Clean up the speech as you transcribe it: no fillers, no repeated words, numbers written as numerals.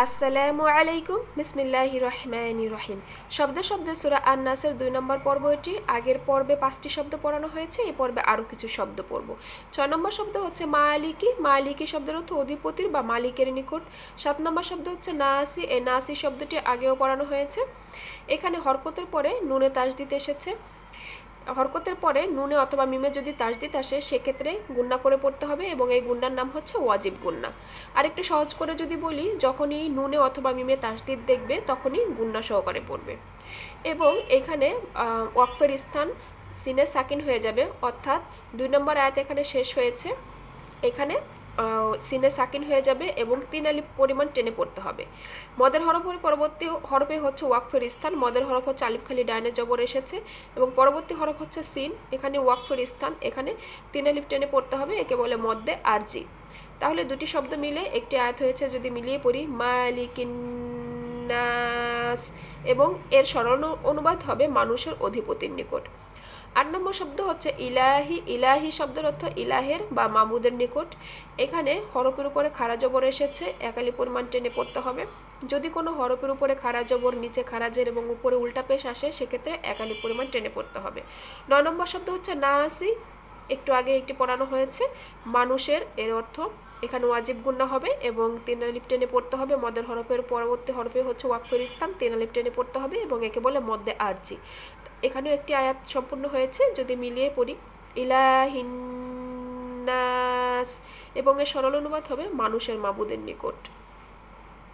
আসসালামু আলাইকুম বিসমিল্লাহির রহমানির রহিম। শব্দ শব্দ সূরা আন-নাসের 2 নম্বর পর্ব এটি। আগের পর্বে 5টি শব্দ পড়ানো হয়েছে, এই পর্বে আরও কিছু শব্দ পড়ব। 6 নম্বর শব্দ হচ্ছে মালিকি। মালিকি শব্দের অর্থ অধিপতির বা মালিকের নিকট। 7 নম্বর শব্দ হচ্ছে নাসি। এই নাসি শব্দটি আগেও পড়ানো হয়েছে। এখানে হরকতের পরে নুনে তাসদিদ এসেছে। হরকতের পরে নুনে অথবা মিমে যদি তাসদিদ আসে সেক্ষেত্রে গুন্না করে পড়তে হবে এবং এই গুন্নার নাম হচ্ছে ওয়াজিব গুন্না। আরেকটু সহজ করে যদি বলি, যখনই নুনে অথবা মিমে তাসদিদ দেখবে তখনই গুন্না সহকারে পড়বে। এবং এখানে ওয়াকফের স্থান সিনে সাকিন হয়ে যাবে, অর্থাৎ 2 নম্বর আয়াত এখানে শেষ হয়েছে, এখানে সিনে সাকিন হয়ে যাবে এবং 3 আলিফ পরিমাণ টেনে পড়তে হবে। মদের হরফের পরবর্তী হরফে হচ্ছে ওয়াকফের স্থান। মদের হরফ হচ্ছে আলিফ খালি ডাইনে জবর এসেছে এবং পরবর্তী হরফ হচ্ছে সিন, এখানে ওয়াকফের স্থান, এখানে 3 আলিফ টেনে পড়তে হবে, একে বলে মদ্দে আরজি। তাহলে দুটি শব্দ মিলে একটি আয়াত হয়েছে। যদি মিলিয়ে পড়ি, মালিকিন নাস, এবং এর সরল অনুবাদ হবে মানুষের অধিপতির নিকট। 8 নম্বর শব্দ হচ্ছে ইলাহি। ইলাহি শব্দের অর্থ ইলাহের বা মাবুদের নিকট। এখানে হরফের উপরে খাড়া জবর এসেছে, 1 আলিফ পরিমাণ টেনে পড়তে হবে। যদি কোনো হরফের উপরে খাড়া জবর, নিচে খাড়া জের এবং উপরে উল্টা পেশ আসে সেক্ষেত্রে 1 আলিফ পরিমাণ টেনে পড়তে হবে। 9 নম্বর শব্দ হচ্ছে নাসি। একটু আগে একটি পড়ানো হয়েছে, মানুষের। এর অর্থ এখানে ওয়াজিব গুন্না হবে এবং 3 আলিফ টেনে পড়তে হবে। মদের হরফের পরবর্তী হরফে হচ্ছে ওয়াকফের স্থান, 3 আলিফ টেনে পড়তে হবে এবং একে বলে মদ্দে আরজি। এখানেও একটি আয়াত সম্পূর্ণ হয়েছে। যদি মিলিয়ে পড়ি, ইলাহিন নাস, এবং এর সরল অনুবাদ হবে মানুষের মাবুদের নিকট।